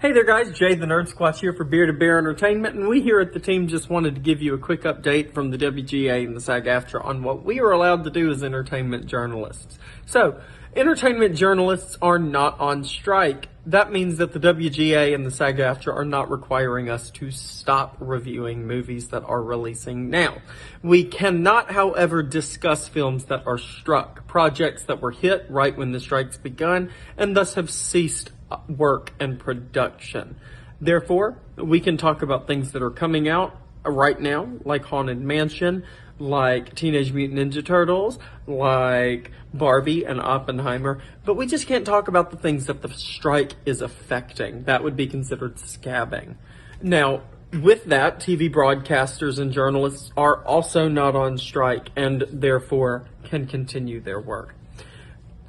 Hey there guys, Jay the Nerdsquatch here for Beard and Bear Entertainment, and we here at the team just wanted to give you a quick update from the WGA and the SAG-AFTRA on what we are allowed to do as entertainment journalists. So, entertainment journalists are not on strike. That means that the WGA and the SAG-AFTRA are not requiring us to stop reviewing movies that are releasing now. We cannot, however, discuss films that are struck, projects that were hit right when the strike's begun, and thus have ceased work and production. Therefore, we can talk about things that are coming out right now, like Haunted Mansion, like Teenage Mutant Ninja Turtles, like Barbie and Oppenheimer, but we just can't talk about the things that the strike is affecting. That would be considered scabbing. Now, with that, TV broadcasters and journalists are also not on strike and therefore can continue their work.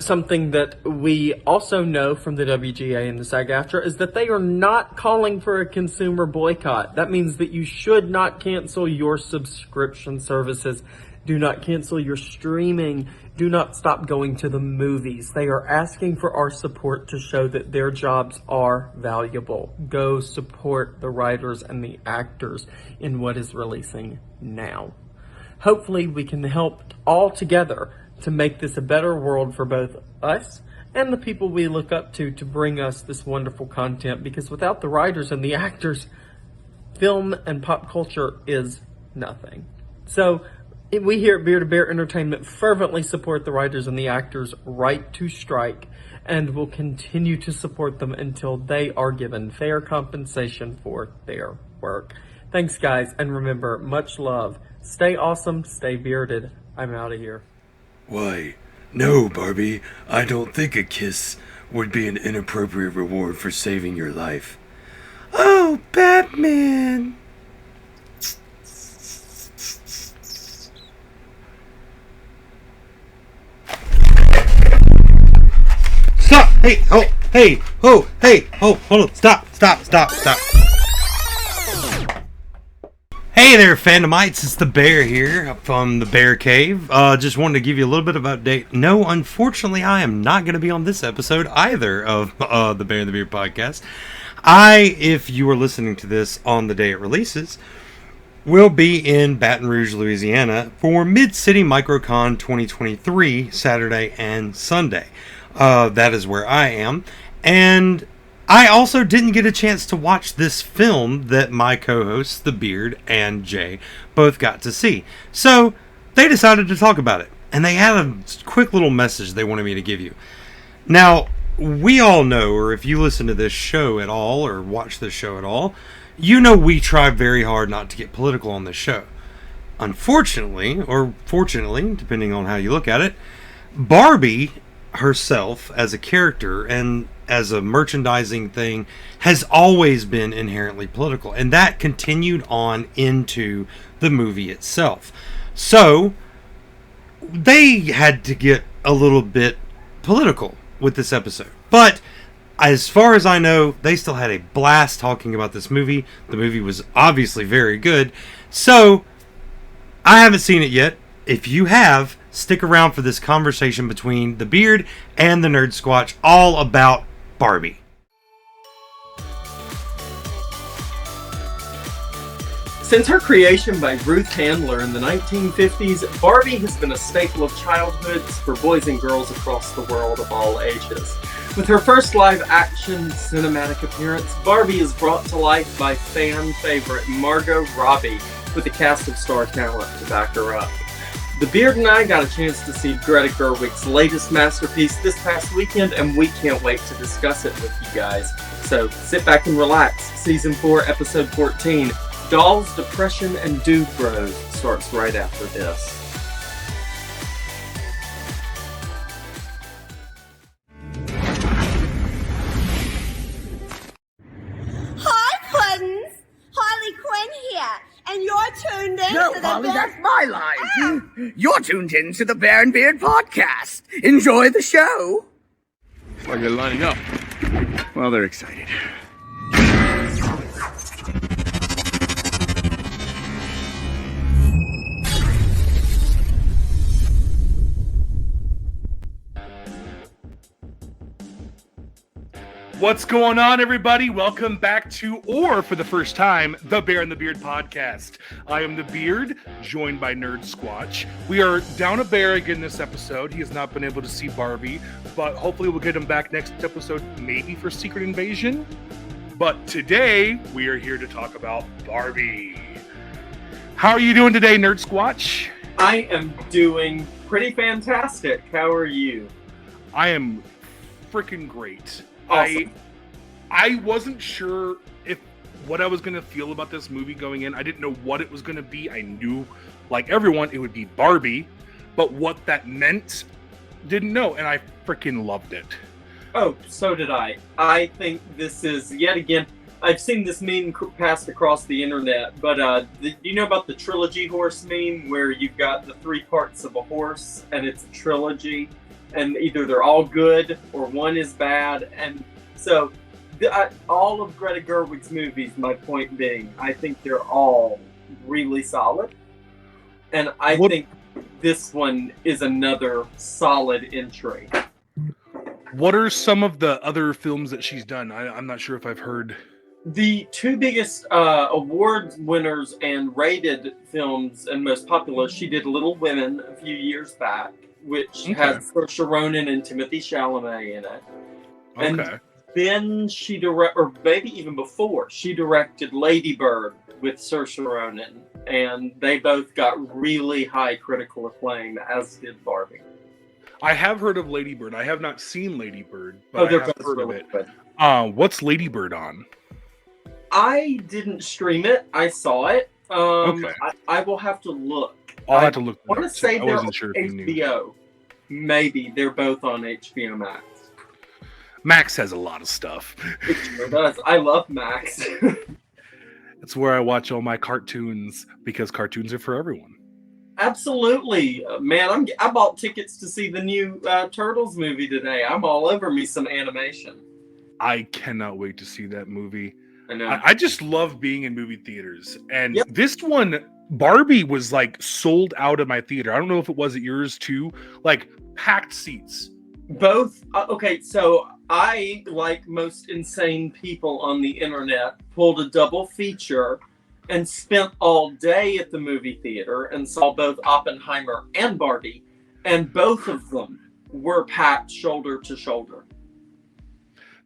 Something that we also know from the WGA and the SAG-AFTRA is that they are not calling for a consumer boycott. That means that you should not cancel your subscription services. Do not cancel your streaming. Do not stop going to the movies. They are asking for our support to show that their jobs are valuable. Go support the writers and the actors in what is releasing now. Hopefully we can help all together to make this a better world for both us and the people we look up to bring us this wonderful content, because without the writers and the actors, film and pop culture is nothing. So we here at Beard and Bear Entertainment fervently support the writers and the actors' right to strike and will continue to support them until they are given fair compensation for their work. Thanks guys, and remember, much love. Stay awesome, stay bearded. I'm out of here. Why, no, Barbie, I don't think a kiss would be an inappropriate reward for saving your life. Oh, Batman! Stop! Hey, oh, hey, oh, hey, oh, hold on, stop. Hey there, Phantomites, it's the Bear here from the Bear Cave. Just wanted to give you a little bit of update. No, unfortunately, I am not going to be on this episode either of the Bear and the Beard podcast. If you are listening to this on the day it releases, will be in Baton Rouge, Louisiana for Mid-City MicroCon 2023, Saturday and Sunday. That is where I am. And I also didn't get a chance to watch this film that my co-hosts, The Beard and Jay, both got to see. So they decided to talk about it. And they had a quick little message they wanted me to give you. Now, we all know, or if you listen to this show at all, or watch this show at all, you know we try very hard not to get political on this show. Unfortunately, or fortunately, depending on how you look at it, Barbie herself as a character and as a merchandising thing has always been inherently political, and that continued on into the movie itself. So they had to get a little bit political with this episode, but as far as I know, they still had a blast talking about this movie. The movie was obviously very good, so I haven't seen it yet. If you have, stick around for this conversation between the Beard and the Nerdsquatch all about Barbie. Since her creation by Ruth Handler in the 1950s, Barbie has been a staple of childhoods for boys and girls across the world of all ages. With her first live-action cinematic appearance, Barbie is brought to life by fan favorite Margot Robbie with a cast of star talent to back her up. The Beard and I got a chance to see Greta Gerwig's latest masterpiece this past weekend, and we can't wait to discuss it with you guys. So sit back and relax. Season 4, Episode 14, Dolls, Depression, and Dudebros starts right after this. Hi, Puddins! Harley Quinn here, and you're tuned in No, to the Holly, Bear- that's my line. You're tuned in to the Bear and Beard podcast. Enjoy the show. Well, you're lining up. Well, they're excited. What's going on, everybody? Welcome back to, or for the first time, the Bear and the Beard podcast. I am the Beard, joined by Nerdsquatch. We are down a bear again this episode. He has not been able to see Barbie, but hopefully we'll get him back next episode, maybe for Secret Invasion. But today, we are here to talk about Barbie. How are you doing today, Nerdsquatch? I am doing pretty fantastic. How are you? I am freaking great. Awesome. I wasn't sure if what I was going to feel about this movie going in. I didn't know what it was going to be. I knew, like everyone, it would be Barbie, but what that meant, didn't know, and I freaking loved it. Oh, so did I. I think this is, yet again, I've seen this meme passed across the internet, but you know about the trilogy horse meme, where you've got the three parts of a horse, and it's a trilogy? And either they're all good or one is bad. And so all of Greta Gerwig's movies, my point being, I think they're all really solid. And I think this one is another solid entry. What are some of the other films that she's done? I'm not sure if I've heard. The two biggest award winners and rated films and most popular, she did Little Women a few years back, which has Saoirse Ronan and Timothée Chalamet in it. And then she or maybe even before, she directed Lady Bird with Saoirse Ronan, and they both got really high critical acclaim, as did Barbie. I have heard of Lady Bird. I have not seen Lady Bird, but I have heard of it. What's Lady Bird on? I didn't stream it. I saw it. I will have to look. I'll have to look. I want to say they're on HBO. Maybe they're both on HBO Max. Max has a lot of stuff. It sure does. I love Max. It's where I watch all my cartoons, because cartoons are for everyone. Absolutely, man. I bought tickets to see the new Turtles movie today. I'm all over me some animation. I cannot wait to see that movie. I know. I just love being in movie theaters, and this one, Barbie, was like sold out of my theater. I don't know if it was at yours too. Like packed seats. Both. Okay, so I, like most insane people on the internet, pulled a double feature and spent all day at the movie theater and saw both Oppenheimer and Barbie, and both of them were packed shoulder to shoulder.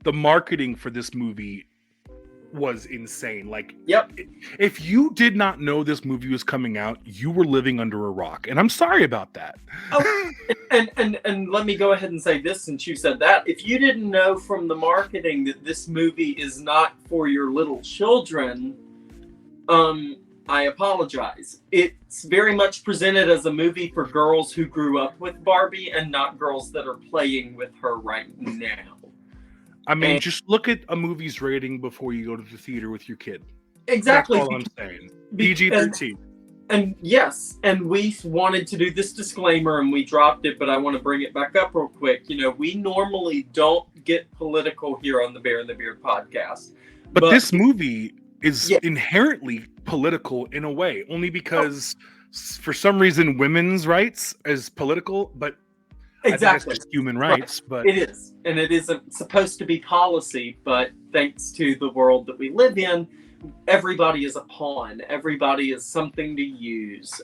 The marketing for this movie was insane. Like, if you did not know this movie was coming out, you were living under a rock, and I'm sorry about that. Oh, and let me go ahead and say this, since you said that. If you didn't know from the marketing that this movie is not for your little children, I apologize. It's very much presented as a movie for girls who grew up with Barbie and not girls that are playing with her right now. I mean, just look at a movie's rating before you go to the theater with your kid. Exactly. That's all I'm saying. PG-13. And yes, and we wanted to do this disclaimer and we dropped it, but I want to bring it back up real quick. You know, we normally don't get political here on the Bear and the Beard podcast. But this movie is inherently political in a way, only because for some reason women's rights is political, but exactly. I think it's just human rights. But it is, and it isn't supposed to be policy, but thanks to the world that we live in, everybody is a pawn. Everybody is something to use.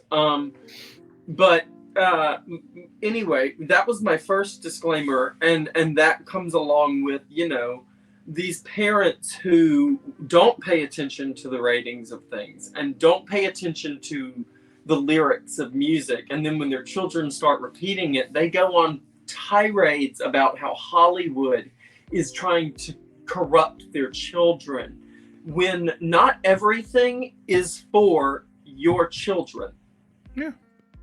Anyway, that was my first disclaimer, and that comes along with, you know, these parents who don't pay attention to the ratings of things and don't pay attention to the lyrics of music, and then when their children start repeating it, they go on tirades about how Hollywood is trying to corrupt their children, when not everything is for your children. Yeah.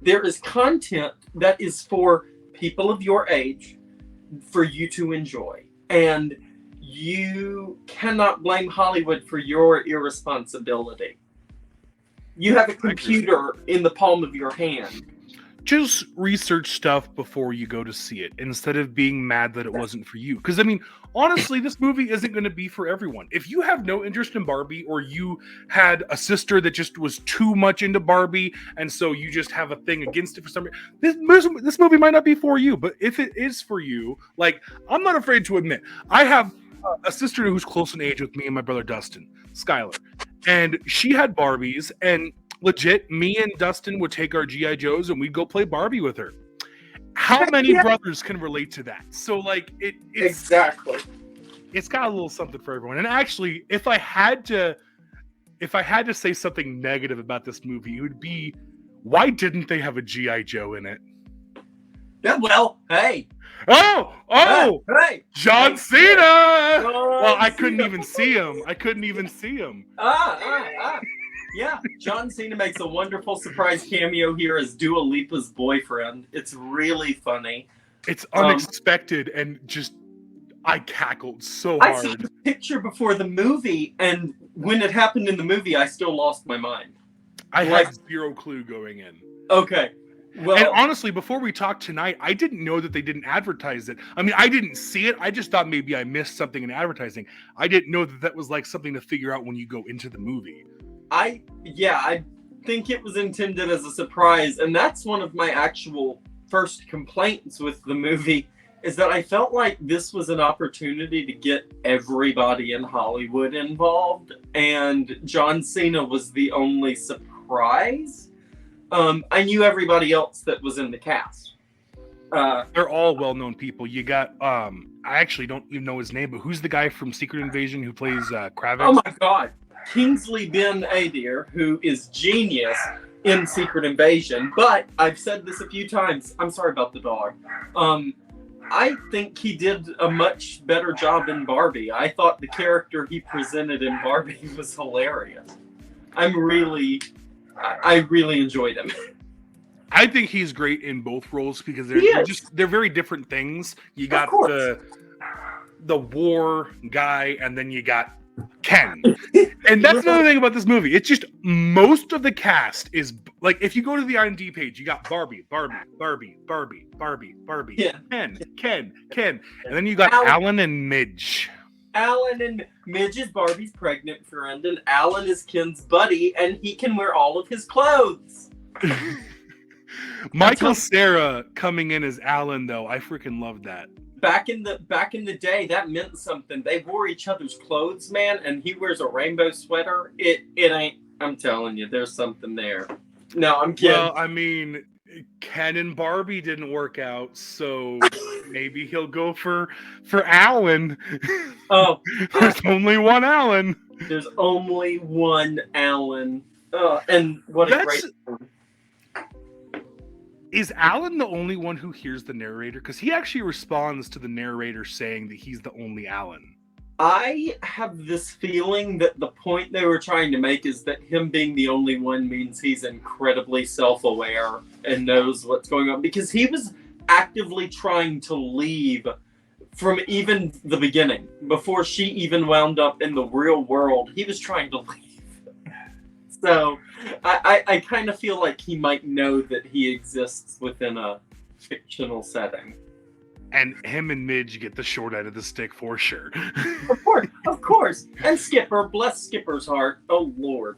There is content that is for people of your age for you to enjoy, and you cannot blame Hollywood for your irresponsibility. You have a computer in the palm of your hand. Just research stuff before you go to see it, instead of being mad that it wasn't for you. Because, I mean, honestly, this movie isn't going to be for everyone. If you have no interest in Barbie, or you had a sister that just was too much into Barbie, and so you just have a thing against it for some reason, this movie might not be for you. But if it is for you, like, I'm not afraid to admit, I have a sister who's close in age with me and my brother Dustin, Skylar, and she had Barbies, and legit, me and Dustin would take our GI Joes and we'd go play Barbie with her. How many brothers can relate to that? So like it's Exactly. It's got a little something for everyone. And actually, if I had to say something negative about this movie, it would be, why didn't they have a GI Joe in it? Yeah, well, hey. Oh, Hey. John Cena. Well, I couldn't Cena. even see him. Yeah, John Cena makes a wonderful surprise cameo here as Dua Lipa's boyfriend. It's really funny. It's unexpected and just, I cackled so I saw hard. the picture before the movie, and when it happened in the movie, I still lost my mind. I had zero clue going in. Okay. Well, And honestly, before we talked tonight, I didn't know that they didn't advertise it. I mean, I didn't see it. I just thought maybe I missed something in advertising. I didn't know that that was like something to figure out when you go into the movie. I think it was intended as a surprise, and that's one of my actual first complaints with the movie, is that I felt like this was an opportunity to get everybody in Hollywood involved, and John Cena was the only surprise. I knew everybody else that was in the cast. They're all well-known people. You got, I actually don't even know his name, but who's the guy from Secret Invasion who plays Kravitz? Oh my God. Kingsley Ben-Adir, who is genius in Secret Invasion, but I've said this a few times. I'm sorry about the dog. I think he did a much better job in Barbie. I thought the character he presented in Barbie was hilarious. I really enjoyed him. I think he's great in both roles because they're very different things. You got the war guy, and then you got Ken. And that's another thing about this movie. It's just most of the cast is like, if you go to the IMDb page, you got Barbie, Yeah. Ken, and then you got Alan and Midge. Alan and Midge is Barbie's pregnant friend, and Alan is Ken's buddy, and he can wear all of his clothes. Michael Cera coming in as Alan, though, I freaking loved that. Back in the day, that meant something. They wore each other's clothes, man, and he wears a rainbow sweater. It ain't. I'm telling you, there's something there. No, I'm kidding. Well, I mean, Ken and Barbie didn't work out, so maybe he'll go for Alan. Oh, there's only one Alan. There's only one Alan. And what a great. Is Alan the only one who hears the narrator? Because he actually responds to the narrator saying that he's the only Alan. I have this feeling that the point they were trying to make is that him being the only one means he's incredibly self-aware and knows what's going on. Because he was actively trying to leave from even the beginning. Before she even wound up in the real world, he was trying to leave. So I kind of feel like he might know that he exists within a fictional setting. And him and Midge get the short end of the stick for sure. Of course. And Skipper, bless Skipper's heart. Oh Lord,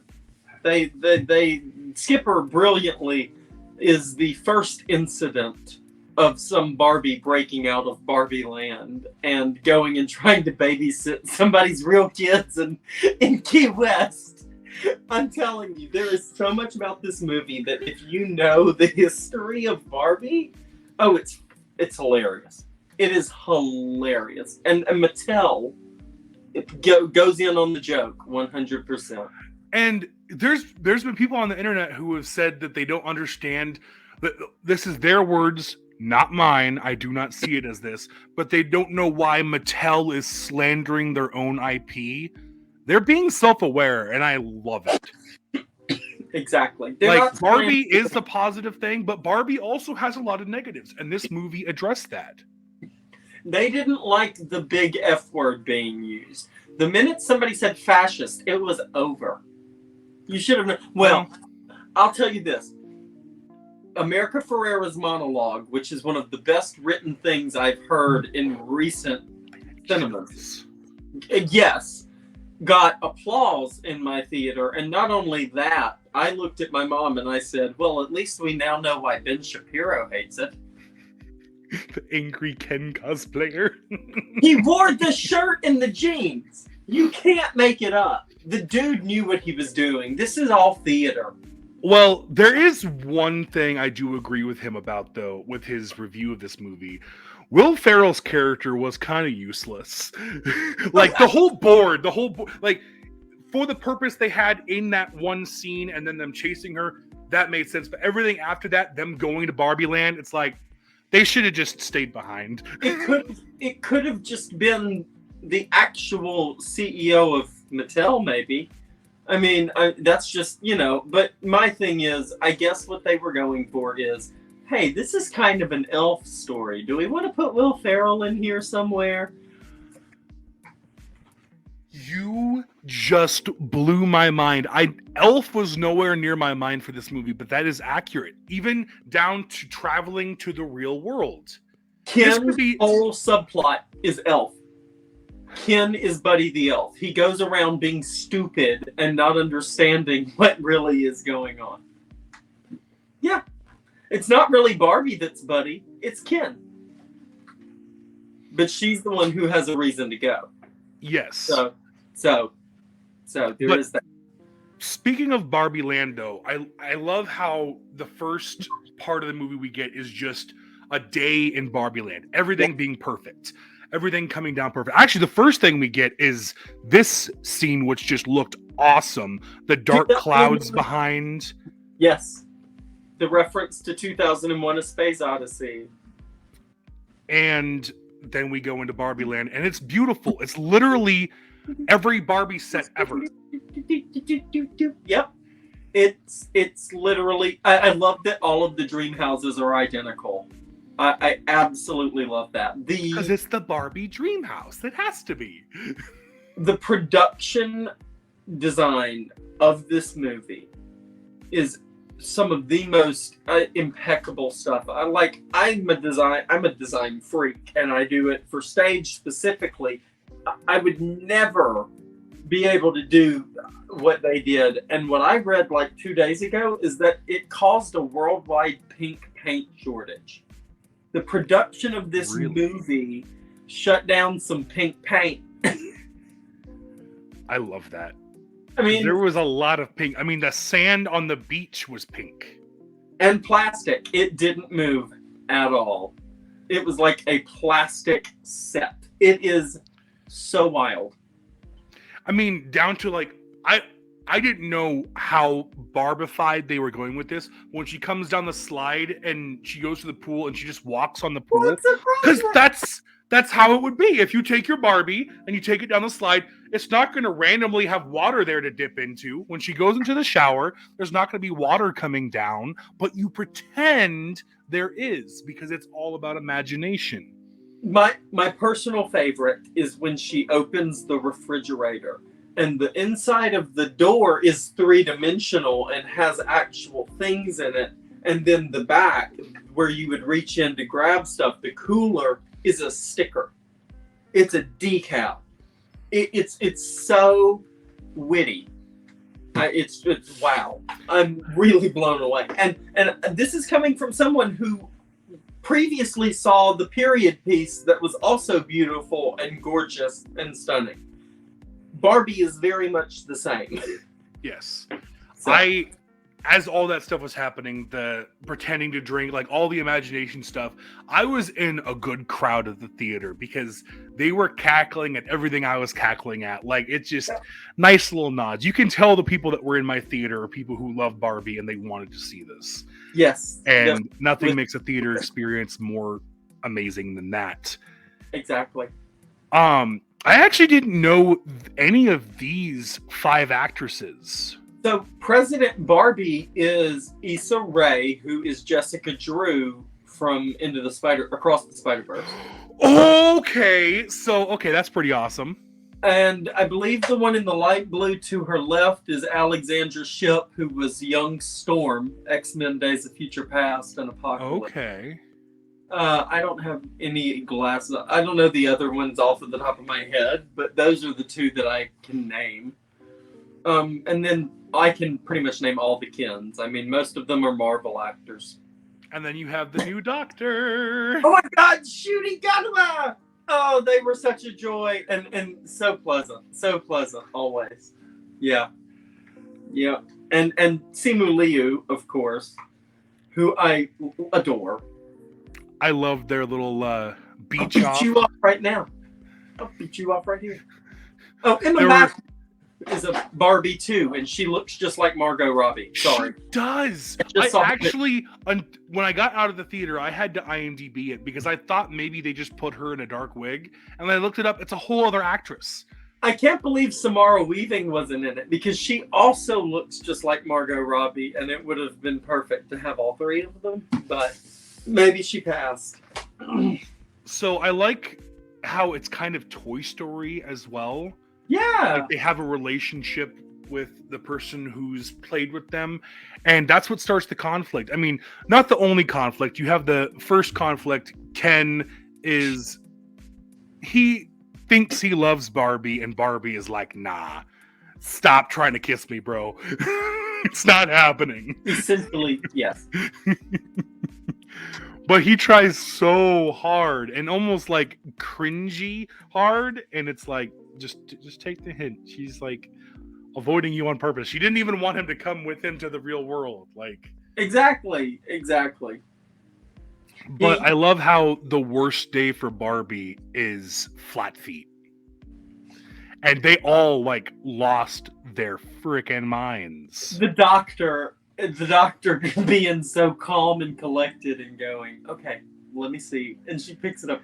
they Skipper brilliantly is the first incident of some Barbie breaking out of Barbie land and going and trying to babysit somebody's real kids in Key West. I'm telling you, there is so much about this movie that if you know the history of Barbie, it's hilarious. It is hilarious. And Mattel goes in on the joke 100%. And there's been people on the internet who have said that they don't understand that this is their words, not mine. I do not see it as this, but they don't know why Mattel is slandering their own IP. They're being self-aware, and I love it. Exactly. Like, Barbie is the positive thing, but Barbie also has a lot of negatives, and this movie addressed that. They didn't like the big F word being used. The minute somebody said fascist, it was over. You should have known. Well, I'll tell you this. America Ferrera's monologue, which is one of the best written things I've heard in recent cinemas. Yes. Got applause in my theater, and not only that, I looked at my mom and I said, well, at least we now know why Ben Shapiro hates it. The angry Ken cosplayer. He wore the shirt and the jeans. You can't make it up. The dude knew what he was doing. This is all theater. Well, there is one thing I do agree with him about, though, with his review of this movie. Will Ferrell's character was kind of useless. Like, the whole board, like, for the purpose they had in that one scene and then them chasing her, that made sense. But everything after that, them going to Barbie Land, it's like, they should have just stayed behind. It could have just been the actual CEO of Mattel, maybe. I mean, that's just, but my thing is, I guess what they were going for is, hey, this is kind of an elf story. Do we want to put Will Ferrell in here somewhere? You just blew my mind. Elf was nowhere near my mind for this movie, but that is accurate. Even down to traveling to the real world. Ken's whole subplot is elf. Ken is Buddy the Elf. He goes around being stupid and not understanding what really is going on. Yeah. It's not really Barbie that's Buddy. It's Ken. But she's the one who has a reason to go. Yes. So there is that. Speaking of Barbie Land, though, I love how the first part of the movie we get is just a day in Barbie Land. Everything being perfect. Everything coming down perfect. Actually, the first thing we get is this scene, which just looked awesome. The dark clouds behind. Yes. The reference to 2001: A Space Odyssey. And then we go into Barbie Land, and it's beautiful. It's literally every Barbie set ever. Yep. It's literally... I love that all of the dream houses are identical. I absolutely love that. Because it's the Barbie dream house. It has to be. The production design of this movie is some of the most impeccable stuff. I'm a design freak, and I do it for stage specifically. I would never be able to do what they did. And what I read 2 days ago is that it caused a worldwide pink paint shortage. The production of this movie shut down some pink paint. I love that. I mean, there was a lot of pink. I mean, the sand on the beach was pink. And plastic. It didn't move at all. It was like a plastic set. It is so wild. I mean, down to I didn't know how Barbified they were going with this. When she comes down the slide and she goes to the pool and she just walks on the pool. Because that's how it would be. If you take your Barbie and you take it down the slide, it's not going to randomly have water there to dip into. When she goes into the shower, there's not going to be water coming down, but you pretend there is because it's all about imagination. My personal favorite is when she opens the refrigerator and the inside of the door is three-dimensional and has actual things in it. And then the back, where you would reach in to grab stuff, the cooler is a sticker. It's a decal. It's so witty. It's wow. I'm really blown away. And this is coming from someone who previously saw the period piece that was also beautiful and gorgeous and stunning. Barbie is very much the same. Yes. So, as all that stuff was happening, the pretending to drink, all the imagination stuff, I was in a good crowd at the theater because they were cackling at everything I was cackling at. It's just nice little nods. You can tell the people that were in my theater are people who love Barbie and they wanted to see this. Yes. And nothing makes a theater experience more amazing than that. Exactly. I actually didn't know any of these 5 actresses. So President Barbie is Issa Rae, who is Jessica Drew from Across the Spider-Verse. Okay, that's pretty awesome. And I believe the one in the light blue to her left is Alexandra Shipp, who was young Storm, X-Men Days of Future Past and Apocalypse. Okay. I don't have any glasses. I don't know the other ones off of the top of my head, but those are the 2 that I can name. And then I can pretty much name all the Kens. I mean, most of them are Marvel actors. And then you have the new doctor. Oh my God, shoot, he got him! Oh, they were such a joy and so pleasant always. Yeah. And Simu Liu, of course, who I adore. I love their little beach I'll off. beat you up right now. I'll beat you up right here. Oh, Emma Mack is a Barbie too, and she looks just like Margot Robbie. Sorry. She does. When I got out of the theater, I had to IMDb it because I thought maybe they just put her in a dark wig. And then I looked it up. It's a whole other actress. I can't believe Samara Weaving wasn't in it because she also looks just like Margot Robbie, and it would have been perfect to have all three of them, but maybe she passed. So I like how it's kind of Toy Story as well. Yeah. Like they have a relationship with the person who's played with them, and that's what starts the conflict. I mean, not the only conflict. You have the first conflict. Ken he thinks he loves Barbie, and Barbie is like, nah, stop trying to kiss me, bro. It's not happening. Essentially, yes. But he tries so hard and almost like cringy hard, and it's like, just take the hint. She's like avoiding you on purpose. She didn't even want him to come with him to the real world. Like Exactly. But I love how the worst day for Barbie is flat feet. And they all like lost their freaking minds. The doctor being so calm and collected and going, okay, let me see. And she picks it up.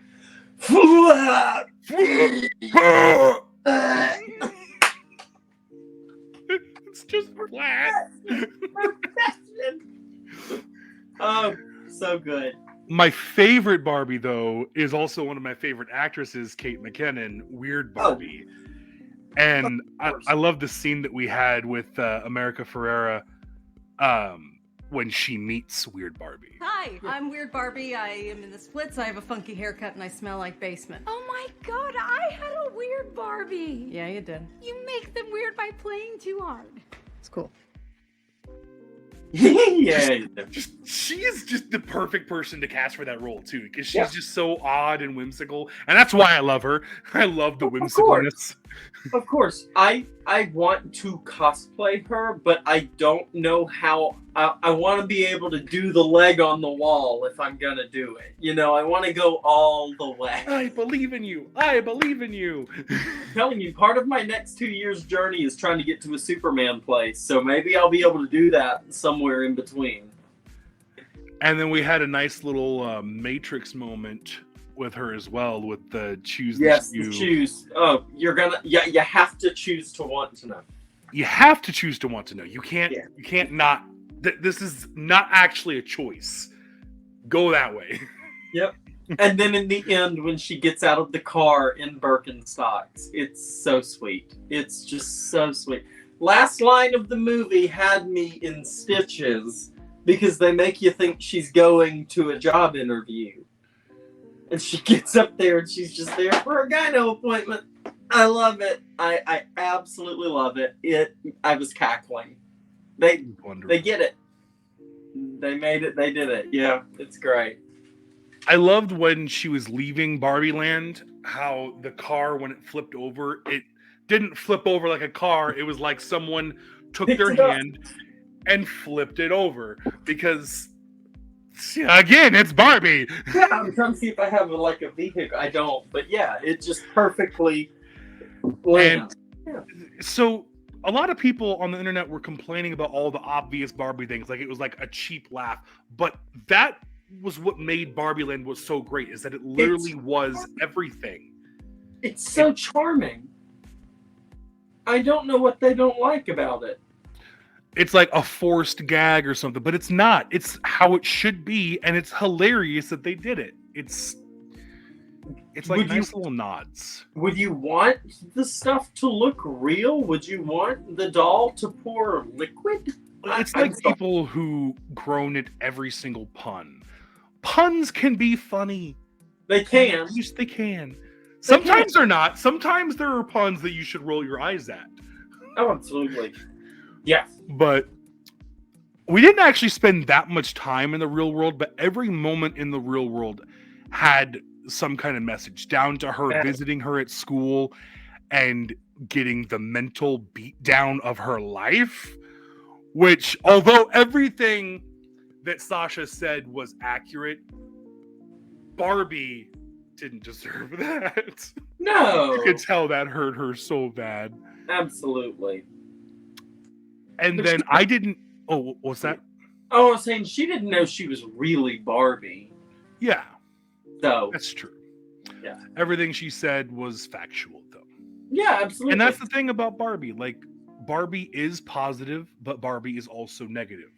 It's just flat. Oh, so good. My favorite Barbie, though, is also one of my favorite actresses, Kate McKinnon, Weird Barbie. And I love the scene that we had with America Ferrera when she meets Weird Barbie. Hi, I'm Weird Barbie. I am in the splits. I have a funky haircut and I smell like basement. Oh my God, I had a weird Barbie. Yeah, you did. You make them weird by playing too hard. It's cool. Yeah. She is just the perfect person to cast for that role too, because she's just so odd and whimsical, and that's why I love her. I love the whimsicalness. Of course, I want to cosplay her, but I don't know how. I want to be able to do the leg on the wall if I'm gonna do it. You know, I want to go all the way. I believe in you. I believe in you. I'm telling you, part of my next 2 years' journey is trying to get to a Superman place, so maybe I'll be able to do that somewhere in between. And then we had a nice little Matrix moment with her as well, with the choose. Yes, the choose. Oh, you're gonna. Yeah, you have to choose to want to know. You have to choose to want to know. You can't. Yeah. You can't not. This is not actually a choice. Go that way. Yep. And then in the end, when she gets out of the car in Birkenstocks, it's so sweet. It's just so sweet. Last line of the movie had me in stitches because they make you think she's going to a job interview. And she gets up there and she's just there for a gyno appointment. I love it. I absolutely love it. I was cackling. They get it. They made it. They did it. Yeah, it's great. I loved when she was leaving Barbie Land, how the car, when it flipped over, it didn't flip over like a car. It was like someone took their hand and flipped it over because... Again, it's Barbie. Yeah, I'm trying to see if I have a vehicle. I don't, but yeah, it just perfectly lands. So a lot of people on the internet were complaining about all the obvious Barbie things, like it was like a cheap laugh. But that was what made Barbie Land was so great, is that it literally was everything. It's so charming. I don't know what they don't like about it. It's like a forced gag or something, but it's not. It's how it should be, and it's hilarious that they did it. It's like nice little nods. Would you want the stuff to look real? Would you want the doll to pour liquid? It's like people who groan at every single pun. Puns can be funny. They can. Yes, they can. Sometimes they're not. Sometimes there are puns that you should roll your eyes at. Oh, absolutely. Yeah. But we didn't actually spend that much time in the real world, but every moment in the real world had some kind of message, down to her visiting her at school and getting the mental beatdown of her life, which, although everything that Sasha said was accurate, Barbie didn't deserve that. No. You could tell that hurt her so bad. Absolutely. And then I didn't... Oh, what's that? Oh, I was saying she didn't know she was really Barbie. Yeah. So. That's true. Yeah. Everything she said was factual, though. Yeah, absolutely. And that's the thing about Barbie. Like, Barbie is positive, but Barbie is also negative.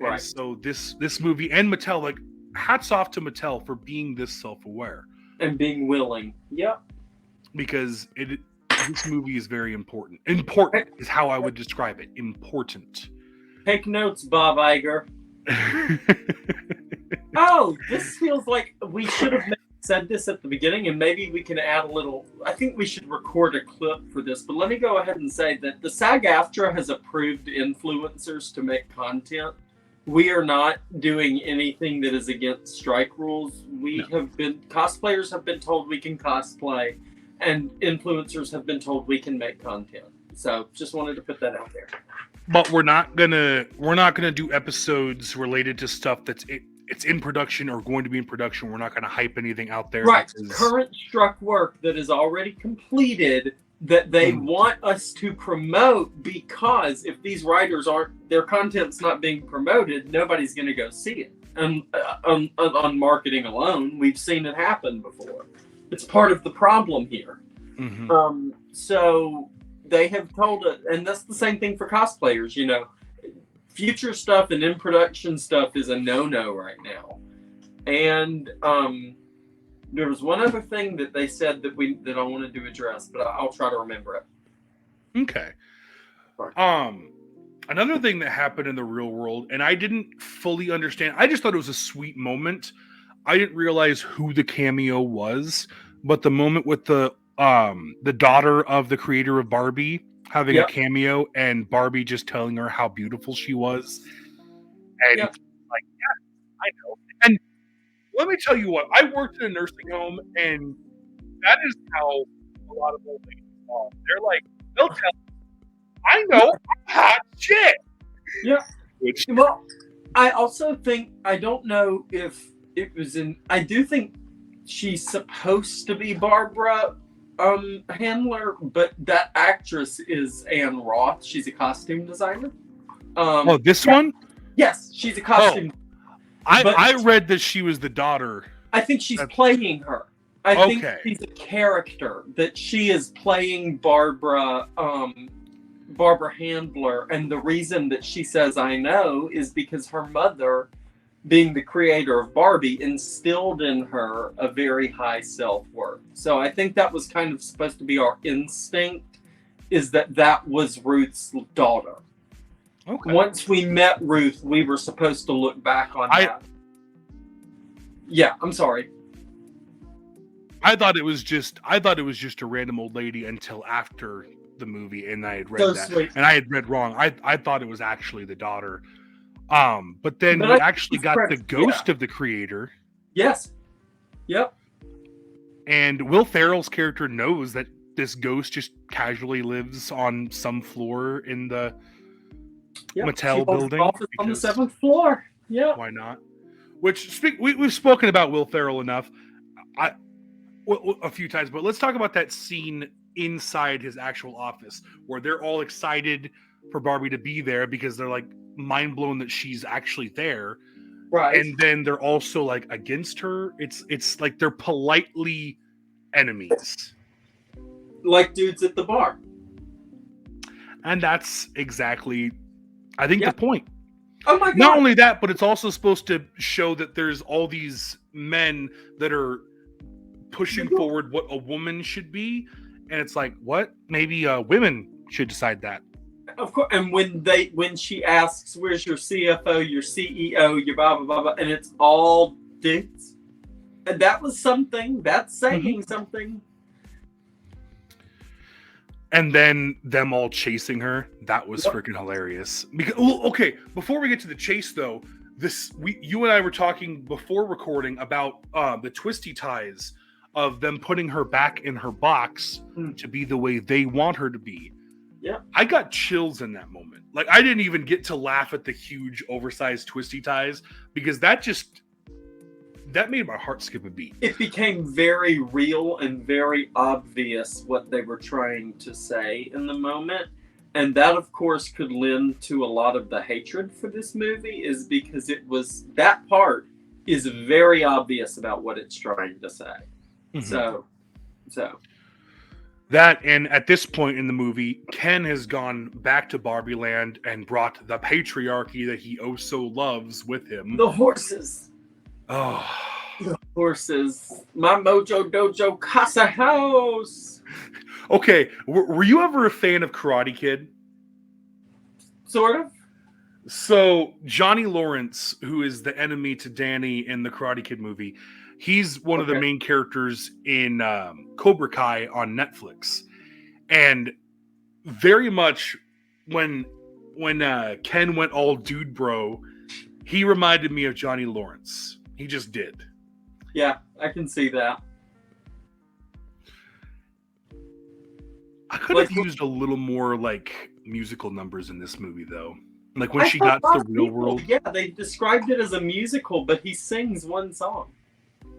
Right. And so this movie and Mattel, like, hats off to Mattel for being this self-aware. And being willing. Yep. Because this movie is very important. Important is how I would describe it. Important. Take notes, Bob Iger. Oh, this feels like we should have said this at the beginning, and maybe we can add a little... I think we should record a clip for this, but let me go ahead and say that the SAG-AFTRA has approved influencers to make content. We are not doing anything that is against strike rules. Cosplayers have been told we can cosplay, and influencers have been told we can make content. So just wanted to put that out there. But we're not gonna do episodes related to stuff it's in production or going to be in production. We're not gonna hype anything out there. Right. Current struck work that is already completed that they want us to promote, because if these writers their content's not being promoted, nobody's going to go see it. And on marketing alone, we've seen it happen before. It's part of the problem here. Mm-hmm. So they have told us, and that's the same thing for cosplayers. You know, future stuff and in production stuff is a no-no right now. And there was one other thing that they said that I wanted to address, but I'll try to remember it. Okay. Another thing that happened in the real world, and I didn't fully understand. I just thought it was a sweet moment. I didn't realize who the cameo was, but the moment with the daughter of the creator of Barbie having a cameo, and Barbie just telling her how beautiful she was, and like, yeah, I know. And let me tell you what, I worked in a nursing home, and that is how a lot of old ladies are. They're like, they'll tell me, I know, I'm hot shit. Yeah. Well, I also think, I don't know if it was I do think she's supposed to be Barbara Handler, but that actress is Anne Roth. She's a costume designer. This one? Yes, she's a costume. I read that she was the daughter. I think she's playing her. I think she's a character, that she is playing Barbara Handler, and the reason that she says I know is because her mother, being the creator of Barbie, instilled in her a very high self-worth. So I think that was kind of supposed to be our instinct, is that was Ruth's daughter. Okay. Once we met Ruth, we were supposed to look back on that. Yeah, I'm sorry. I thought it was just a random old lady until after the movie, and I had read that. Sweet. And I had read wrong. I thought it was actually the daughter. But then we actually got the ghost of the creator. Yes. Yep. And Will Ferrell's character knows that this ghost just casually lives on some floor in the Mattel building. On the 7th floor. Yeah. Why not? Which we've spoken about Will Ferrell enough, a few times, but let's talk about that scene inside his actual office where they're all excited for Barbie to be there because they're like mind blown that she's actually there. Right. And then they're also like against her. It's like they're politely enemies. Like dudes at the bar. And that's exactly, I think, the point. Oh my God. Not only that, but it's also supposed to show that there's all these men that are pushing forward what a woman should be. And it's like, what? Maybe women should decide that. Of course. And when she asks, where's your CFO, your CEO, your blah, blah, blah, blah, and it's all dudes. And that was something. That's saying something. And then them all chasing her. That was freaking hilarious. Because, okay, before we get to the chase though, you and I were talking before recording about the twisty ties of them putting her back in her box to be the way they want her to be. Yeah. I got chills in that moment. Like, I didn't even get to laugh at the huge oversized twisty ties because that made my heart skip a beat. It became very real and very obvious what they were trying to say in the moment. And that, of course, could lend to a lot of the hatred for this movie, is because that part is very obvious about what it's trying to say. Mm-hmm. So. That, and at this point in the movie, Ken has gone back to Barbie Land and brought the patriarchy that he oh so loves with him. The horses. Oh. The horses. My Mojo Dojo Casa House. Okay, were you ever a fan of Karate Kid? Sort of. So, Johnny Lawrence, who is the enemy to Danny in the Karate Kid movie, he's one of the main characters in Cobra Kai on Netflix. And very much when Ken went all dude bro, he reminded me of Johnny Lawrence. He just did. Yeah, I can see that. I could have used a little more like musical numbers in this movie though. Like when she got to the real world. Yeah, they described it as a musical, but he sings one song.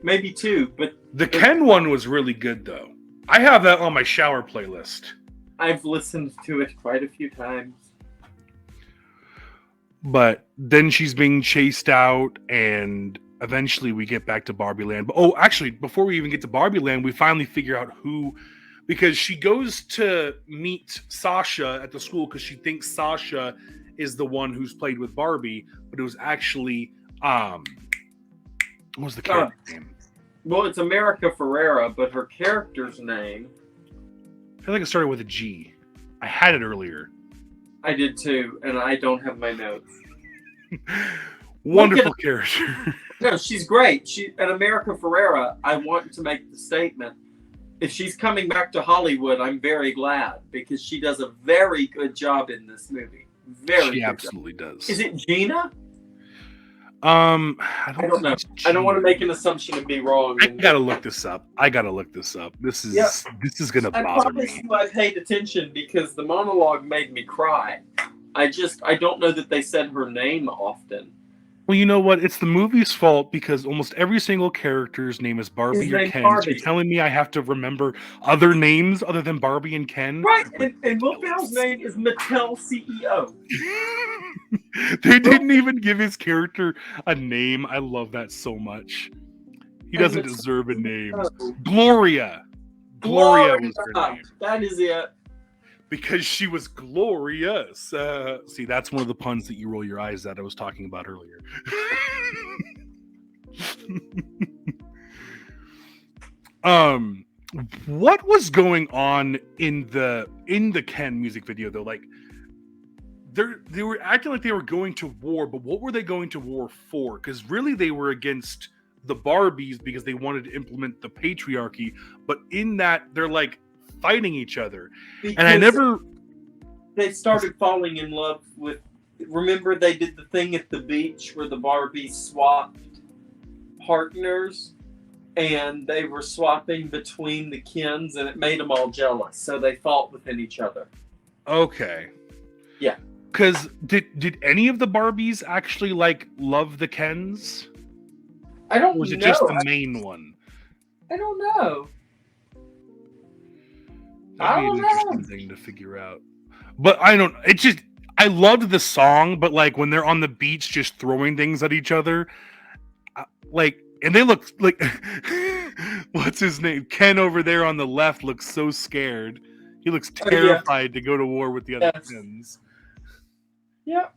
Maybe two, but the Ken one was really good though. I have that on my shower playlist. I've listened to it quite a few times. But then she's being chased out, and eventually we get back to Barbie Land. But actually, before we even get to Barbie Land, we finally figure out who, because she goes to meet Sasha at the school because she thinks Sasha is the one who's played with Barbie, but it was actually what was the character's name? Well, it's America Ferrera, but her character's name, I feel like it started with a G. I had it earlier. I did too, and I don't have my notes. Wonderful character. No, she's great. And America Ferrera, I want to make the statement, if she's coming back to Hollywood, I'm very glad, because she does a very good job in this movie. She absolutely does. Is it Gina? I don't know. I don't want to make an assumption and be wrong. I gotta look this up. This is gonna bother me. I paid attention because the monologue made me cry. I don't know that they said her name often. Well, you know what? It's the movie's fault because almost every single character's name is Barbie or Ken. So you're telling me I have to remember other names other than Barbie and Ken? Right, and Will Ferrell's name is Mattel CEO. They didn't even give his character a name. I love that so much. He doesn't deserve a name. Gloria. Gloria was her name. That is it. Because she was glorious. See, that's one of the puns that you roll your eyes at I was talking about earlier. What was going on in the Ken music video though? Like they were acting like they were going to war, but what were they going to war for? Because really they were against the Barbies because they wanted to implement the patriarchy, but in that they're like fighting each other. Because they started falling in love with, remember they did the thing at the beach where the Barbies swapped partners and they were swapping between the Kens and it made them all jealous, so they fought within each other. Okay. Yeah. Because did any of the Barbies actually like love the Kens? I don't know. Or was it just the main one? I don't know. That'd be an interesting thing to figure out. But I loved the song, but like when they're on the beach just throwing things at each other, and they look like, what's his name? Ken over there on the left looks so scared. He looks terrified to go to war with the other Kens. Yeah.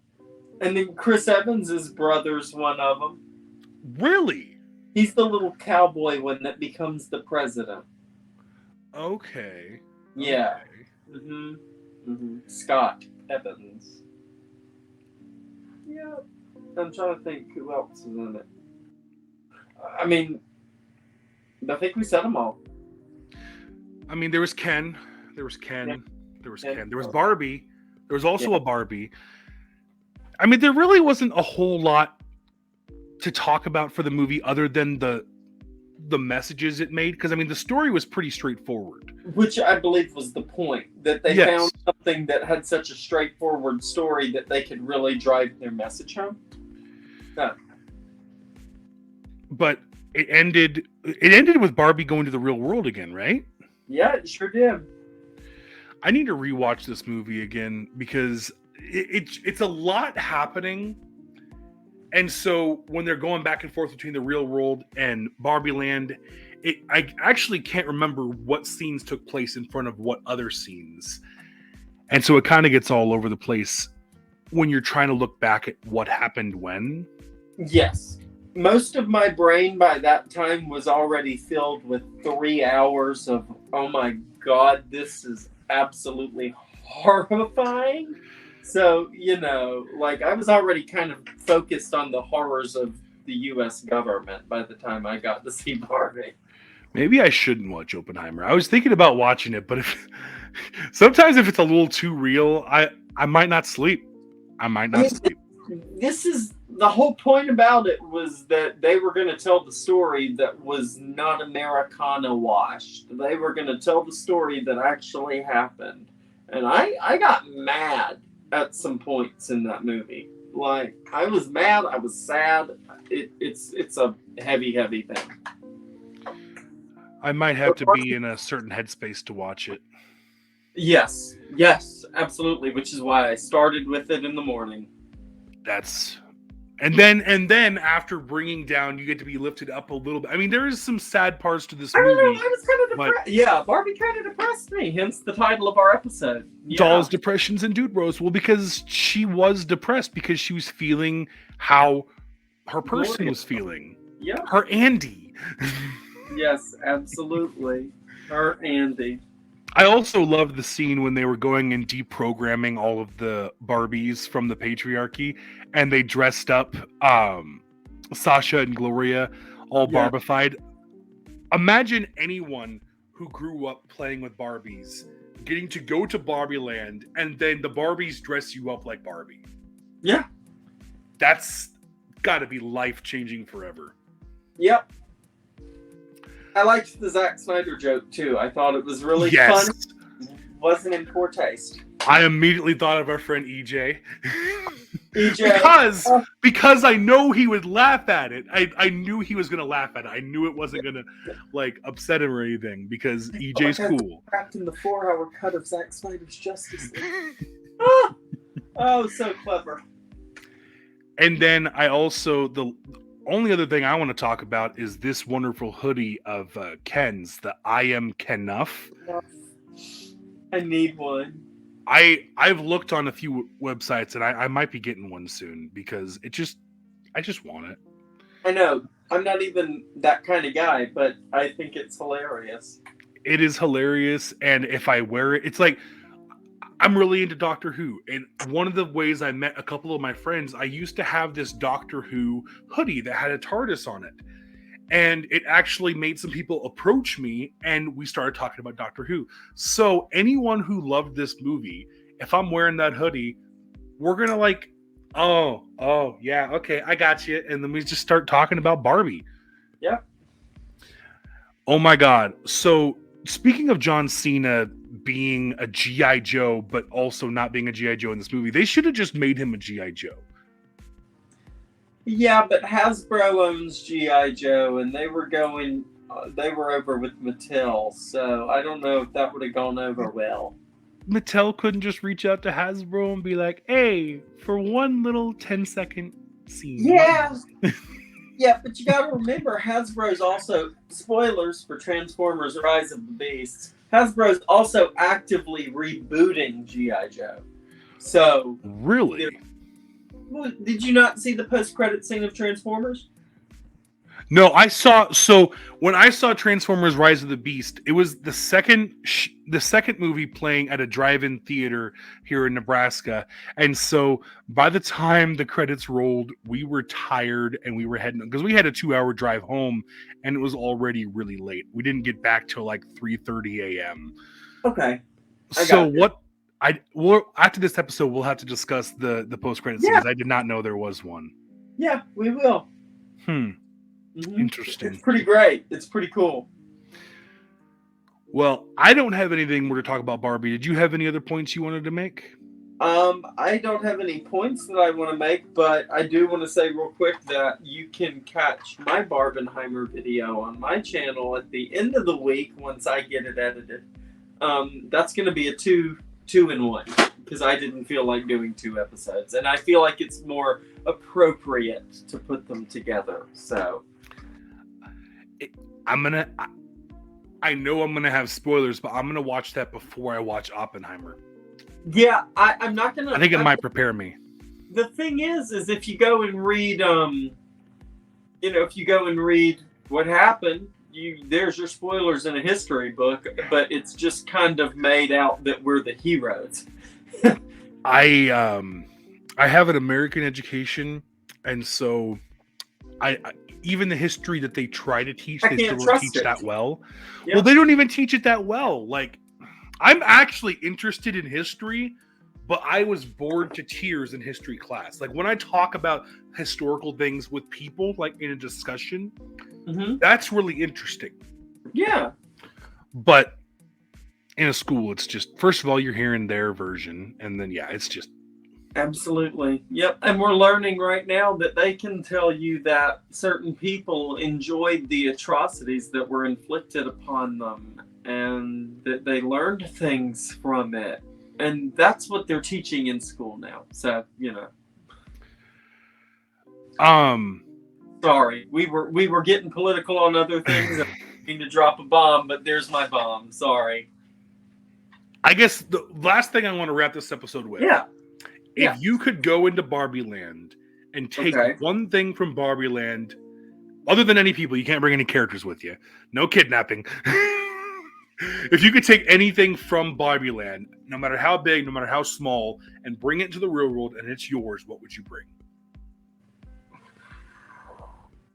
And then Chris Evans' brother's one of them. Really? He's the little cowboy one that becomes the president. Okay. Yeah. Okay. Scott Evans. Yeah. I'm trying to think who else is in it. I mean, I think we said them all. I mean, there was Ken. Yeah. There was Ken. There was Barbie. There was also a Barbie. I mean, there really wasn't a whole lot to talk about for the movie other than the messages it made. Because, I mean, the story was pretty straightforward. Which I believe was the point. That they found something that had such a straightforward story that they could really drive their message home. Yeah. But it ended with Barbie going to the real world again, right? Yeah, it sure did. I need to rewatch this movie again because it's a lot happening. And so when they're going back and forth between the real world and Barbie Land, I actually can't remember what scenes took place in front of what other scenes. And so it kind of gets all over the place when you're trying to look back at what happened when. Yes. Most of my brain by that time was already filled with 3 hours of, oh my God, this is absolutely horrifying. So, you know, like I was already kind of focused on the horrors of the U.S. government by the time I got to see Barbie. Maybe I shouldn't watch Oppenheimer. I was thinking about watching it, but sometimes if it's a little too real, I might not sleep. I might not sleep. This is the whole point about it was that they were going to tell the story that was not Americana washed. They were going to tell the story that actually happened. And I got mad at some points in that movie. Like, I was mad, I was sad. It's a heavy thing. I might have to be in a certain headspace to watch it. Yes, absolutely. Which is why I started with it in the morning. And then after bringing down, you get to be lifted up a little bit. I mean, there is some sad parts to this movie. I don't know, I was kind of depressed. Yeah, Barbie kind of depressed me, hence the title of our episode. Yeah. Dolls, Depressions, and Dudebros. Well, because she was depressed because she was feeling how her person was feeling. Yeah. Her Andy. Yes, absolutely. Her Andy. I also loved the scene when they were going and deprogramming all of the Barbies from the patriarchy, and they dressed up Sasha and Gloria all Barbified. Imagine anyone who grew up playing with Barbies getting to go to Barbie Land, and then the Barbies dress you up like Barbie. Yeah. That's got to be life-changing forever. Yep. I liked the Zack Snyder joke, too. I thought it was really fun. Wasn't in poor taste. I immediately thought of our friend EJ. EJ. Because I know he would laugh at it. I knew he was going to laugh at it. I knew it wasn't going to like upset him or anything because EJ's cool. Trapped in the 4-hour cut of Zack Snyder's Justice League. Oh, so clever. And then I also, the only other thing I want to talk about is this wonderful hoodie of Ken's, the I Am Kenuff. I need one. I've looked on a few websites and I might be getting one soon because I just want it. I know. I'm not even that kind of guy, but I think it's hilarious. It is hilarious, and if I wear it, it's like I'm really into Doctor Who, and one of the ways I met a couple of my friends, I used to have this Doctor Who hoodie that had a TARDIS on it, and it actually made some people approach me, and we started talking about Doctor Who. So anyone who loved this movie, if I'm wearing that hoodie, we're gonna like, oh yeah, okay, I got you, and then we just start talking about Barbie. Yeah. Oh my God! So speaking of John Cena being a G.I. Joe, but also not being a G.I. Joe in this movie, they should have just made him a G.I. Joe. Yeah, but Hasbro owns G.I. Joe, and they were over with Mattel, so I don't know if that would have gone over well. Mattel couldn't just reach out to Hasbro and be like, hey, for one little 10-second scene. Yeah. Yeah, but you gotta remember, Hasbro's also, spoilers for Transformers Rise of the Beasts, Hasbro's also actively rebooting G.I. Joe. So... Really? Did you not see the post-credit scene of Transformers? No, when I saw Transformers Rise of the Beast, it was the second movie playing at a drive-in theater here in Nebraska. And so by the time the credits rolled, we were tired and we were heading, because we had a 2-hour drive home and it was already really late. We didn't get back till like 3:30 a.m. Okay. So After this episode, we'll have to discuss the post-credit scene, because I did not know there was one. Yeah, we will. Interesting. It's pretty great. It's pretty cool. Well, I don't have anything more to talk about Barbie. Did you have any other points you wanted to make? I don't have any points that I want to make, but I do want to say real quick that you can catch my Barbenheimer video on my channel at the end of the week once I get it edited. That's going to be a two in one, because I didn't feel like doing 2 episodes, and I feel like it's more appropriate to put them together. So I know I'm gonna have spoilers, but I'm gonna watch that before I watch Oppenheimer. Yeah, I'm not gonna. I think it might prepare me. The thing is if you go and read, if you go and read what happened, there's your spoilers in a history book, but it's just kind of made out that we're the heroes. I have an American education, and so I even the history that they try to teach, they still don't teach that well. Yeah. Well, they don't even teach it that well. Like, I'm actually interested in history, but I was bored to tears in history class. Like, when I talk about historical things with people, like in a discussion, that's really interesting. Yeah. But in a school, it's just, first of all, you're hearing their version, and then, it's just... Absolutely. Yep. And we're learning right now that they can tell you that certain people enjoyed the atrocities that were inflicted upon them, and that they learned things from it. And that's what they're teaching in school now. So, Sorry. We were getting political on other things. I didn't mean to drop a bomb, but there's my bomb. Sorry. I guess the last thing I want to wrap this episode with. Yeah. If you could go into Barbie Land and take one thing from Barbie Land, other than any people, you can't bring any characters with you. No kidnapping. If you could take anything from Barbie Land, no matter how big, no matter how small, and bring it to the real world and it's yours, what would you bring?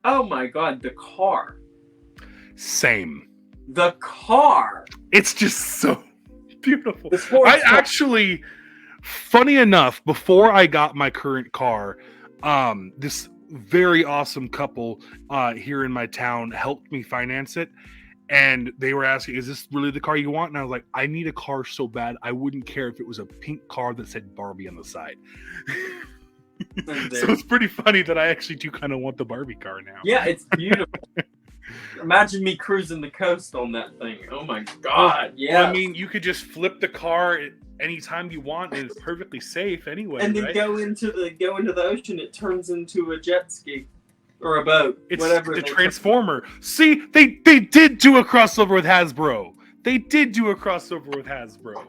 Oh my God, the car. Same. The car. It's just so beautiful. I actually... Funny enough, before I got my current car, this very awesome couple here in my town helped me finance it. And they were asking, is this really the car you want? And I was like, I need a car so bad, I wouldn't care if it was a pink car that said Barbie on the side. So it's pretty funny that I actually do kind of want the Barbie car now. Yeah, it's beautiful. Imagine me cruising the coast on that thing. Oh my God, yeah. Well, I mean, you could just flip the car anytime you want, and it's perfectly safe anyway. And then go into the ocean, it turns into a jet ski or a boat. It's whatever. The Transformer. See, they did do a crossover with Hasbro.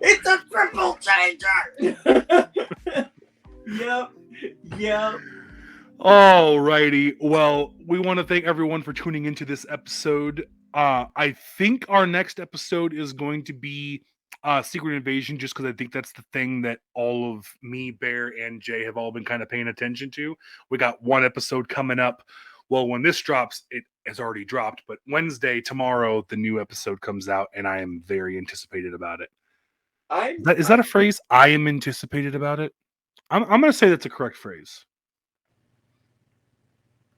It's a triple changer. Yep. Alrighty. Well, we want to thank everyone for tuning into this episode. I think our next episode is going to be Secret Invasion, just because I think that's the thing that all of me, Bear, and Jay have all been kind of paying attention to. We got one episode coming up. Well, when this drops, it has already dropped, but Wednesday, tomorrow, the new episode comes out, and I am very anticipated about it. Is that a phrase? I am anticipated about it? I'm going to say that's a correct phrase.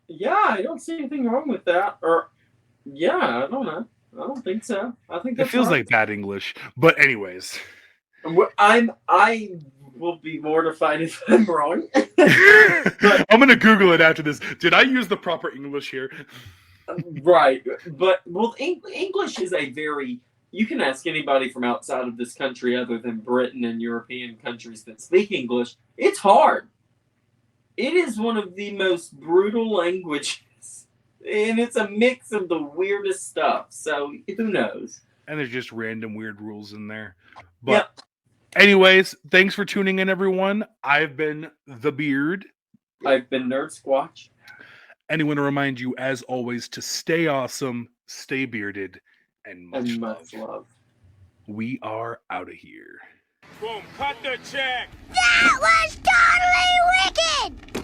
Yeah, I don't see anything wrong with that. Or, I don't know. I don't think so. I think it feels like bad English. But anyways, I will be mortified if I'm wrong. I'm gonna Google it after this. Did I use the proper English here? Right, but English is a very. You can ask anybody from outside of this country, other than Britain and European countries that speak English. It's hard. It is one of the most brutal languages. And it's a mix of the weirdest stuff. So who knows? And there's just random weird rules in there. But anyways, thanks for tuning in, everyone. I've been The Beard. I've been Nerdsquatch. And I want to remind you, as always, to stay awesome, stay bearded, and much love. We are out of here. Boom, cut the check. That was totally wicked!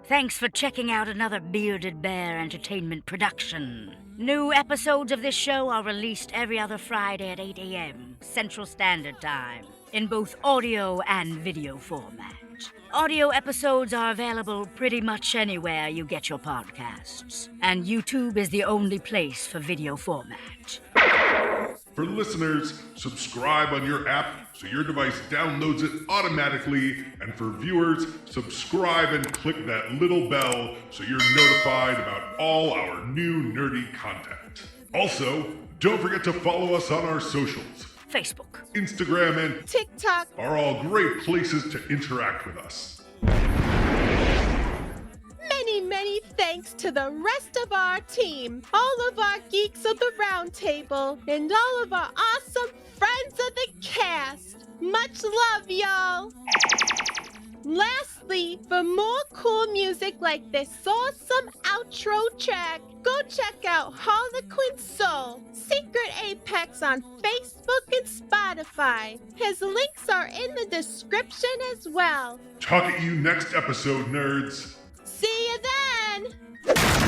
Thanks for checking out another Bearded Bear Entertainment production. New episodes of this show are released every other Friday at 8 a.m. Central Standard Time, in both audio and video format. Audio episodes are available pretty much anywhere you get your podcasts, and YouTube is the only place for video format. For listeners, subscribe on your app so your device downloads it automatically, and for viewers, subscribe and click that little bell so you're notified about all our new nerdy content. Also, don't forget to follow us on our socials. Facebook, Instagram, and TikTok are all great places to interact with us. Many thanks to the rest of our team, all of our geeks of the round table, and all of our awesome friends of the cast. Much love, y'all. Lastly, for more cool music like this awesome outro track, go check out HarlequinSoul, Secret Apex on Facebook and Spotify. His links are in the description as well. Talk at you next episode, nerds. See you then!